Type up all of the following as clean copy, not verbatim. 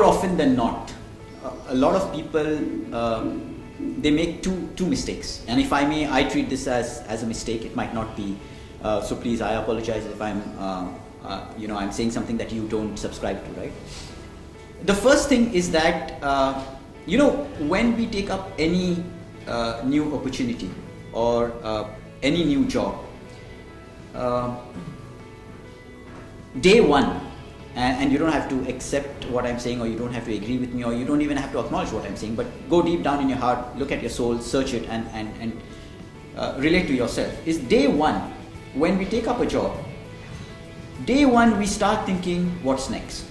often than not, a lot of people, they make two mistakes. And if I may, I treat this as a mistake. It might not be. So please, I apologize if I'm saying something that you don't subscribe to, right? The first thing is that, when we take up any new opportunity or any new job, day one, and you don't have to accept what I'm saying, or you don't have to agree with me, or you don't even have to acknowledge what I'm saying, but go deep down in your heart, look at your soul, search it, and relate to yourself, is day one, when we take up a job, day one we start thinking, what's next?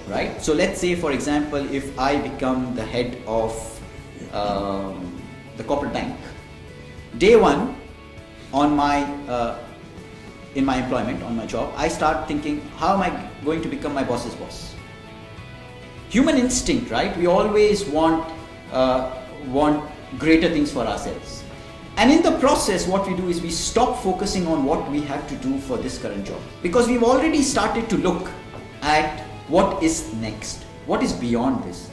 Right? So let's say, for example, if I become the head of the corporate bank, day one on in my employment, on my job, I start thinking, how am I going to become my boss's boss? Human instinct, right? We always want greater things for ourselves. And in the process, what we do is we stop focusing on what we have to do for this current job, because we've already started to look at what is next, what is beyond this.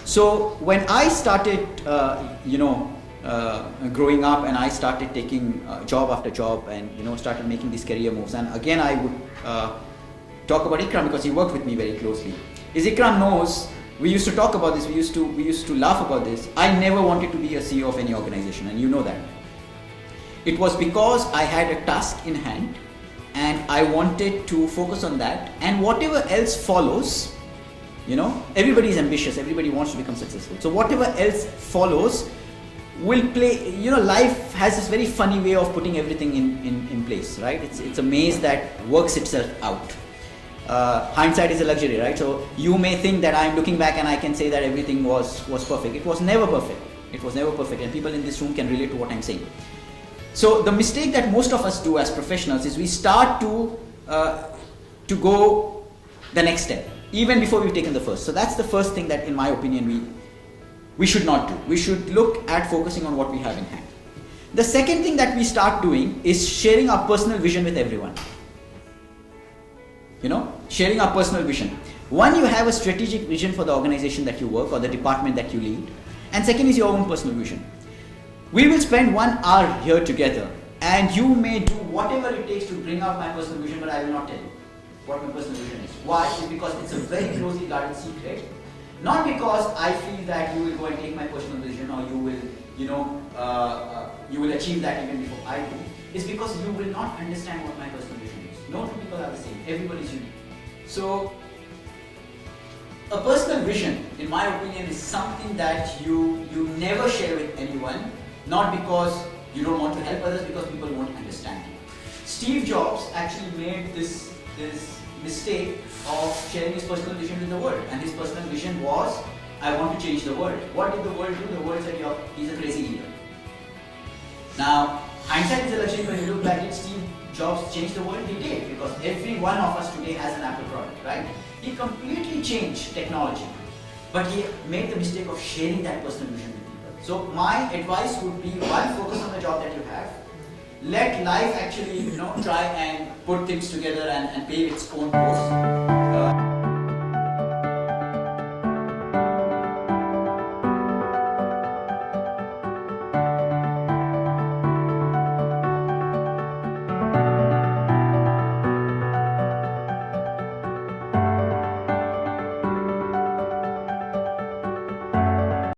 So when I started, growing up, and I started taking job after job, and started making these career moves, and again I would talk about Ikram because he worked with me very closely. Is Ikram knows, we used to talk about this, we used to laugh about this. I never wanted to be a CEO of any organization, and you know that. It was because I had a task in hand and I wanted to focus on that, and whatever else follows, everybody is ambitious, everybody wants to become successful. So whatever else follows will play, life has this very funny way of putting everything in place, right? It's a maze that works itself out. Hindsight is a luxury, right? So you may think that I'm looking back and I can say that everything was perfect. It was never perfect. It was never perfect, and people in this room can relate to what I'm saying. So the mistake that most of us do as professionals is we start to go the next step, even before we've taken the first. So that's the first thing that, in my opinion, we should not do. We should look at focusing on what we have in hand. The second thing that we start doing is sharing our personal vision with everyone. Sharing our personal vision. One, you have a strategic vision for the organization that you work or the department that you lead. And second is your own personal vision. We will spend 1 hour here together, and you may do whatever it takes to bring out my personal vision, but I will not tell you what my personal vision is. Why? It's because it's a very closely guarded secret. Not because I feel that you will go and take my personal vision, or you will, you will achieve that even before I do. It's because you will not understand what my personal vision is. No two people are the same. Everybody is unique. So, a personal vision, in my opinion, is something that you never share with anyone. Not because you don't want to help others, because people won't understand you. Steve Jobs actually made this mistake of sharing his personal vision with the world, and his personal vision was, I want to change the world. What did the world do? The world said, he's a crazy leader. Now, hindsight is a luxury. When you look back at Steve Jobs changed the world, he did, because every one of us today has an Apple product, right? He completely changed technology, but he made the mistake of sharing that personal vision with people. So my advice would be, one, focus on the job that you have. Let life actually, try and put things together and pave its own course.